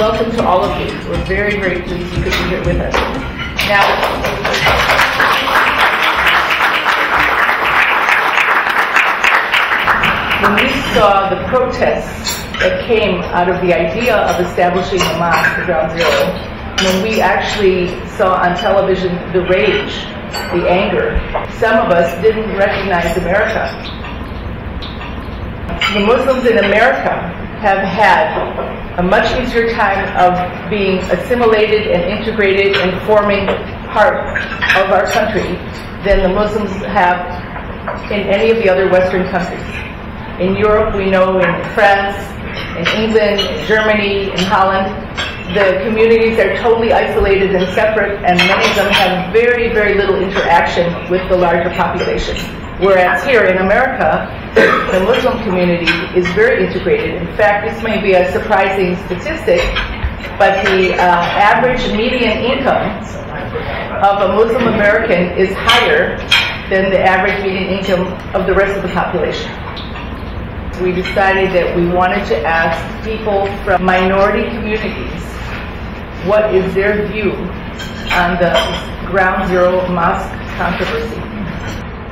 welcome to all of you. We're very, very pleased you could be here with us. Now, when we saw the protests that came out of the idea of establishing a mosque at Ground Zero, when we actually saw on television the rage, the anger, some of us didn't recognize America. The Muslims in America have had a much easier time of being assimilated and integrated and forming part of our country than the Muslims have in any of the other Western countries. In Europe, we know, in France, in England, in Germany, in Holland, the communities are totally isolated and separate, and many of them have very, very little interaction with the larger population. Whereas here in America, the Muslim community is very integrated. In fact, this may be a surprising statistic, but the average median income of a Muslim American is higher than the average median income of the rest of the population. We decided that we wanted to ask people from minority communities what is their view on the Ground Zero mosque controversy.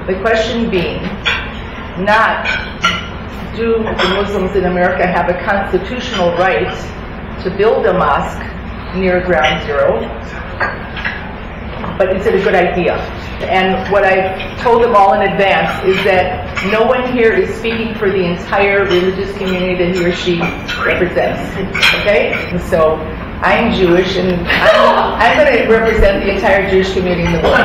The question being, not do the Muslims in America have a constitutional right to build a mosque near Ground Zero, but is it a good idea? And what I told them all in advance is that no one here is speaking for the entire religious community that he or she represents. Okay? And so I'm Jewish, and I'm going to represent the entire Jewish community in the world.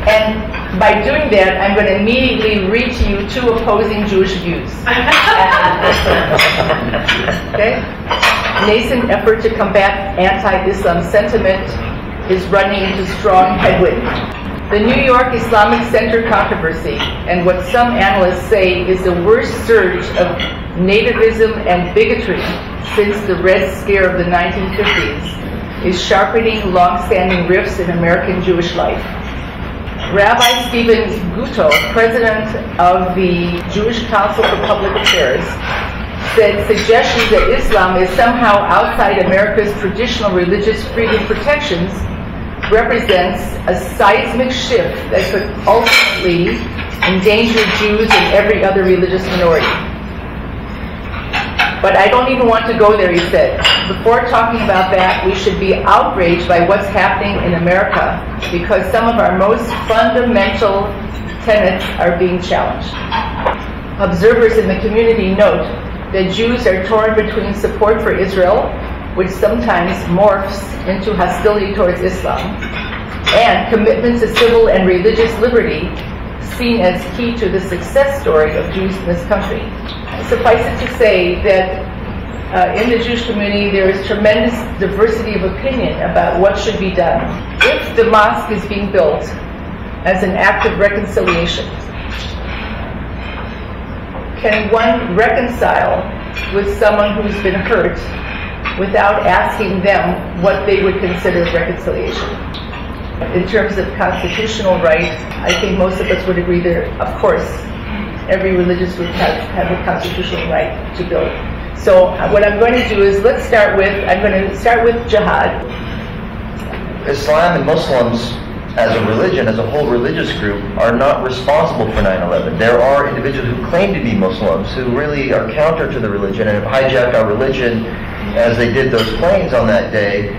And by doing that, I'm going to immediately read to you two opposing Jewish views. Okay? Nascent effort to combat anti-Islam sentiment is running into strong headwind. The New York Islamic Center controversy, and what some analysts say is the worst surge of nativism and bigotry since the Red Scare of the 1950s, is sharpening long-standing rifts in American Jewish life. Rabbi Stephen Guto, president of the Jewish Council for Public Affairs, said suggestions that Islam is somehow outside America's traditional religious freedom protections represents a seismic shift that could ultimately endanger Jews and every other religious minority. But I don't even want to go there, he said. Before talking about that, we should be outraged by what's happening in America because some of our most fundamental tenets are being challenged. Observers in the community note that Jews are torn between support for Israel, which sometimes morphs into hostility towards Islam, and commitment to civil and religious liberty, seen as key to the success story of Jews in this country. Suffice it to say that in the Jewish community there is tremendous diversity of opinion about what should be done. If the mosque is being built as an act of reconciliation, can one reconcile with someone who's been hurt without asking them what they would consider reconciliation? In terms of constitutional right, I think most of us would agree that, of course, every religious group has a constitutional right to build. So what I'm going to do is I'm going to start with jihad. Islam and Muslims as a religion, as a whole religious group, are not responsible for 9/11. There are individuals who claim to be Muslims who really are counter to the religion and have hijacked our religion as they did those planes on that day,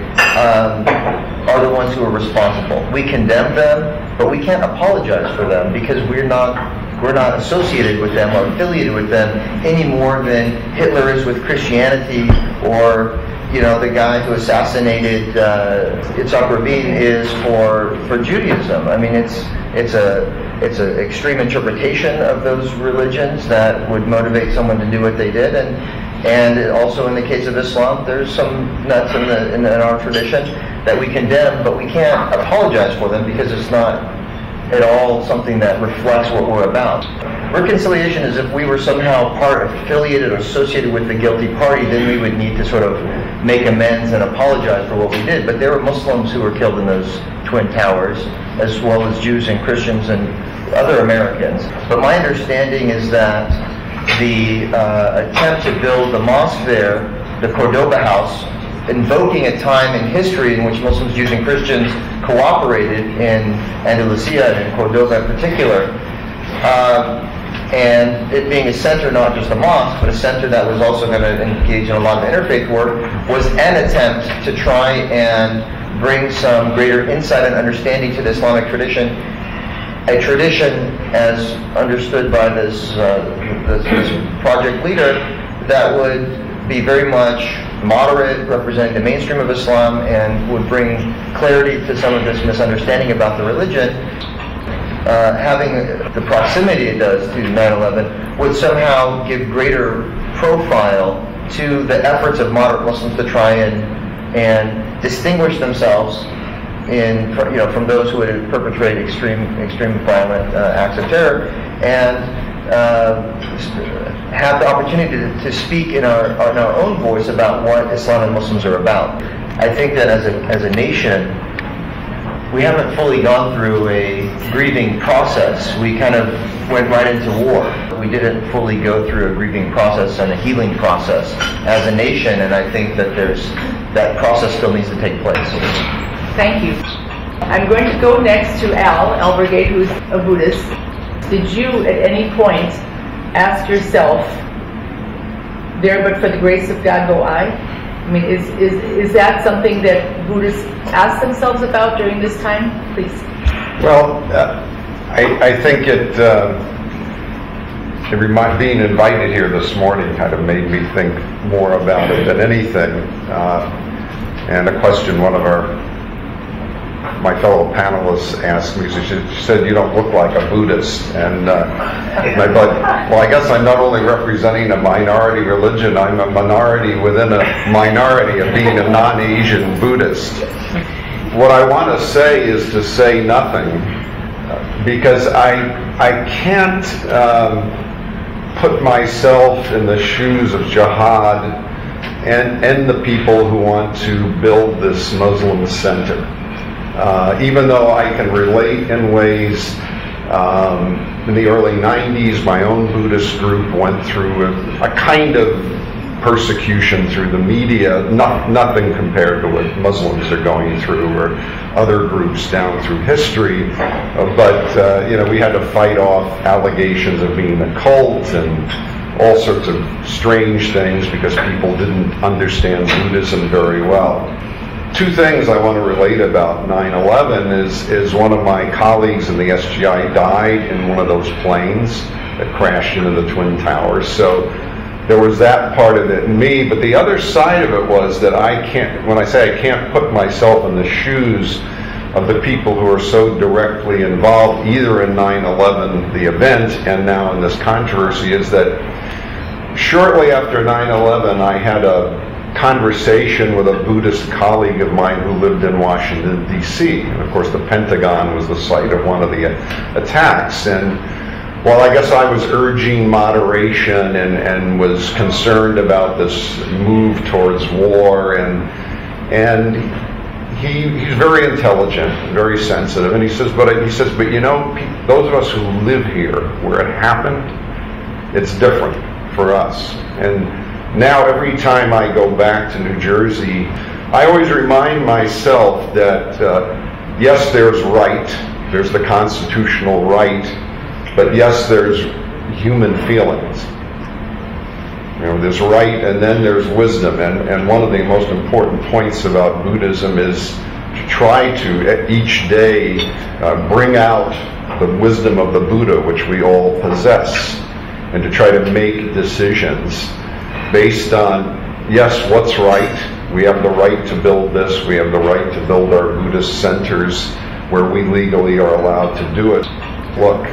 are the ones who are responsible. We condemn them, but we can't apologize for them because we're not associated with them or affiliated with them any more than Hitler is with Christianity, or the guy who assassinated Azamer Bish'vahin is for Judaism. I mean, it's an extreme interpretation of those religions that would motivate someone to do what they did, and also in the case of Islam, there's some nuts in our tradition that we condemn, but we can't apologize for them because it's not at all something that reflects what we're about. Reconciliation is if we were somehow affiliated or associated with the guilty party, then we would need to sort of make amends and apologize for what we did. But there were Muslims who were killed in those Twin Towers, as well as Jews and Christians and other Americans. But my understanding is that the attempt to build the mosque there, the Cordoba House, invoking a time in history in which Muslims, Jews, and Christians cooperated in Andalusia and in Cordoba in particular. And it being a center, not just a mosque, but a center that was also going to engage in a lot of interfaith work, was an attempt to try and bring some greater insight and understanding to the Islamic tradition, a tradition as understood by this project leader that would be very much moderate, representing the mainstream of Islam, and would bring clarity to some of this misunderstanding about the religion. Having the proximity it does to 9/11 would somehow give greater profile to the efforts of moderate Muslims to try and distinguish themselves from those who would perpetrate extreme violent acts of terror, and have the opportunity to speak in our own voice about what Islam and Muslims are about. I think that as a nation, we haven't fully gone through a grieving process. We kind of went right into war. We didn't fully go through a grieving process and a healing process as a nation, and I think that that process still needs to take place. Thank you. I'm going to go next to Al Brigade, who's a Buddhist. Did you at any point ask yourself, there but for the grace of God go I? I mean, is that something that Buddhists ask themselves about during this time? Please. Well, I think being invited here this morning kind of made me think more about it than anything. And a question one of my fellow panelists asked me, she said, "You don't look like a Buddhist." And I thought, well, I guess I'm not only representing a minority religion, I'm a minority within a minority of being a non-Asian Buddhist. What I want to say is to say nothing, because I can't put myself in the shoes of jihad and the people who want to build this Muslim center. Even though I can relate in ways, in the early 90s, my own Buddhist group went through a kind of persecution through the media, nothing compared to what Muslims are going through or other groups down through history. But we had to fight off allegations of being a cult and all sorts of strange things because people didn't understand Buddhism very well. Two things I want to relate about 9/11 is one of my colleagues in the SGI died in one of those planes that crashed into the Twin Towers. So there was that part of it in me, but the other side of it was that when I say I can't put myself in the shoes of the people who are so directly involved either in 9/11, the event, and now in this controversy, is that shortly after 9/11 I had a conversation with a Buddhist colleague of mine who lived in Washington, D.C. And of course the Pentagon was the site of one of the attacks. And while I guess I was urging moderation and was concerned about this move towards war, and he's very intelligent, very sensitive, and he says, but those of us who live here where it happened, it's different for us. And now every time I go back to New Jersey, I always remind myself that yes, there's there's the constitutional right, but yes, there's human feelings. There's right, and then there's wisdom. And one of the most important points about Buddhism is to try to, each day, bring out the wisdom of the Buddha, which we all possess, and to try to make decisions based on, yes, what's right. We have the right to build this. We have the right to build our Buddhist centers where we legally are allowed to do it. Look,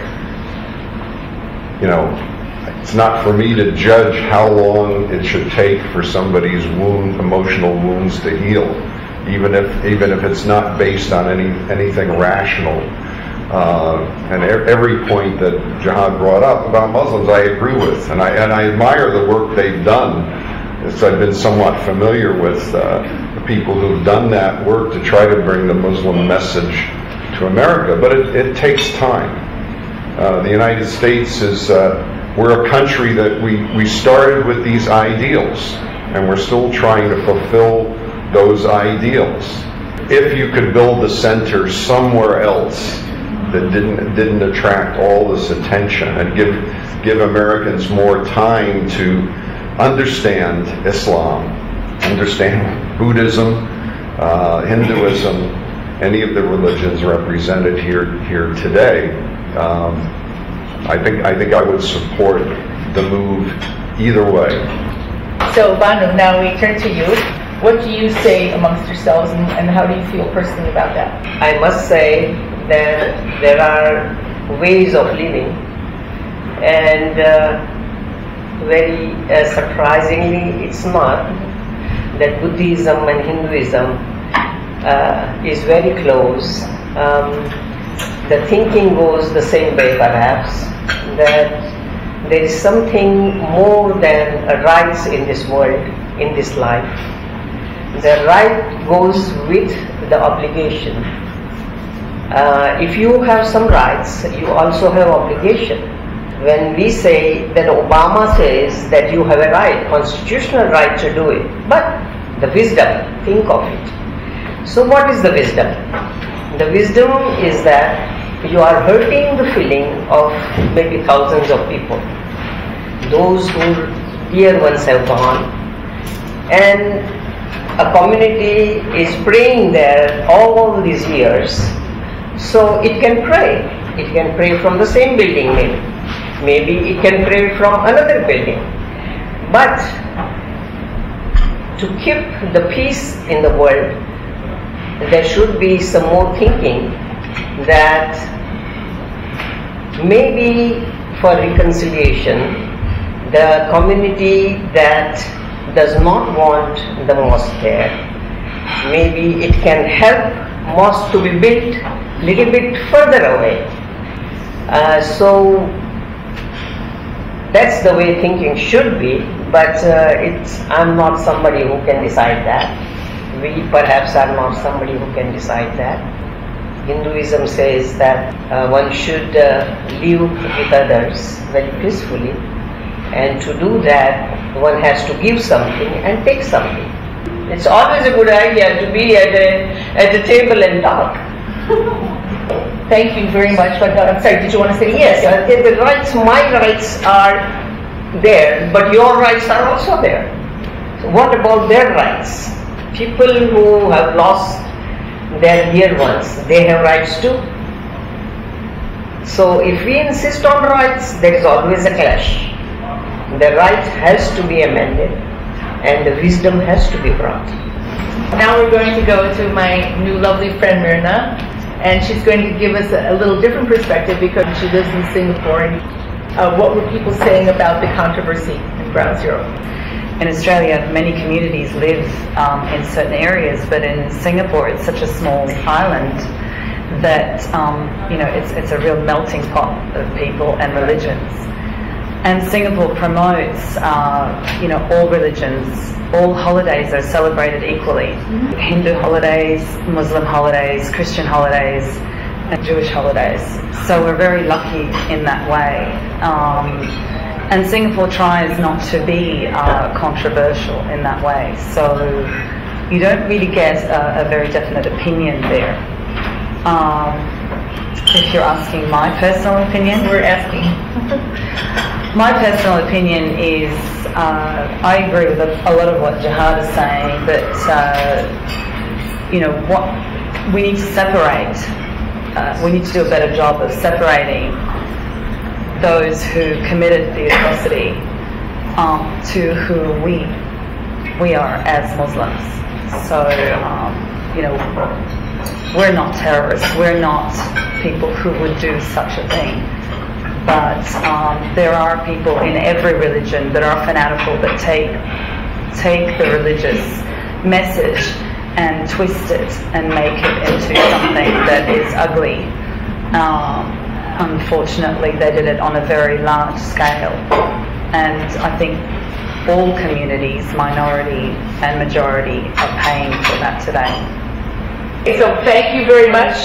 it's not for me to judge how long it should take for somebody's emotional wounds to heal, even if it's not based on anything rational. And every point that Jihad brought up about Muslims, I agree with, and I admire the work they've done. I've been somewhat familiar with the people who've done that work to try to bring the Muslim message to America, but it takes time. The United States is we're a country that we started with these ideals, and we're still trying to fulfill those ideals. If you could build the center somewhere else that didn't attract all this attention and give Americans more time to understand Islam, understand Buddhism, Hinduism, any of the religions represented here today, I think I would support the move either way. So Banu, now we turn to you. What do you say amongst yourselves, and how do you feel personally about that? I must say that there are ways of living, and very surprisingly, it's not that Buddhism and Hinduism is very close. The thinking goes the same way, perhaps, that there is something more than rights in this world, in this life. The right goes with the obligation. If you have some rights, you also have obligation. When we say that Obama says that you have a right, constitutional right to do it, but the wisdom, think of it. So what is the wisdom? The wisdom is that you are hurting the feeling of maybe thousands of people, those whose dear ones have gone, and a community is praying there all these years, so it can pray. It can pray from the same building maybe. Maybe it can pray from another building. But to keep the peace in the world, there should be some more thinking that maybe for reconciliation, the community that does not want the mosque there, maybe it can help mosque to be built a little bit further away. So that's the way thinking should be, but I'm not somebody who can decide that. We perhaps are not somebody who can decide that. Hinduism says that one should live with others very peacefully, and to do that one has to give something and take something. It's always a good idea to be at a table and talk. Thank you very much. But I'm sorry, did you want to say yes? The rights, my rights are there, but your rights are also there. So what about their rights? People who have lost their dear ones, they have rights too. So if we insist on rights, there is always a clash. The right has to be amended, and the wisdom has to be brought. Now we're going to go to my new lovely friend Myrna, and she's going to give us a little different perspective because she lives in Singapore. What were people saying about the controversy in Ground Zero? In Australia, many communities live in certain areas, but in Singapore, it's such a small island that it's a real melting pot of people and religions. And Singapore promotes all religions. All holidays are celebrated equally. Hindu holidays, Muslim holidays, Christian holidays, and Jewish holidays. So we're very lucky in that way. And Singapore tries not to be controversial in that way. So you don't really get a very definite opinion there. If you're asking my personal opinion, we're asking. My personal opinion is I agree with a lot of what Jihad is saying, that what we need to separate. We need to do a better job of separating those who committed the atrocity to who we are as Muslims. So we're not terrorists. We're not people who would do such a thing. But there are people in every religion that are fanatical, that take the religious message and twist it and make it into something that is ugly. Unfortunately, they did it on a very large scale. And I think all communities, minority and majority, are paying for that today. So thank you very much.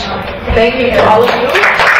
Thank you to all of you.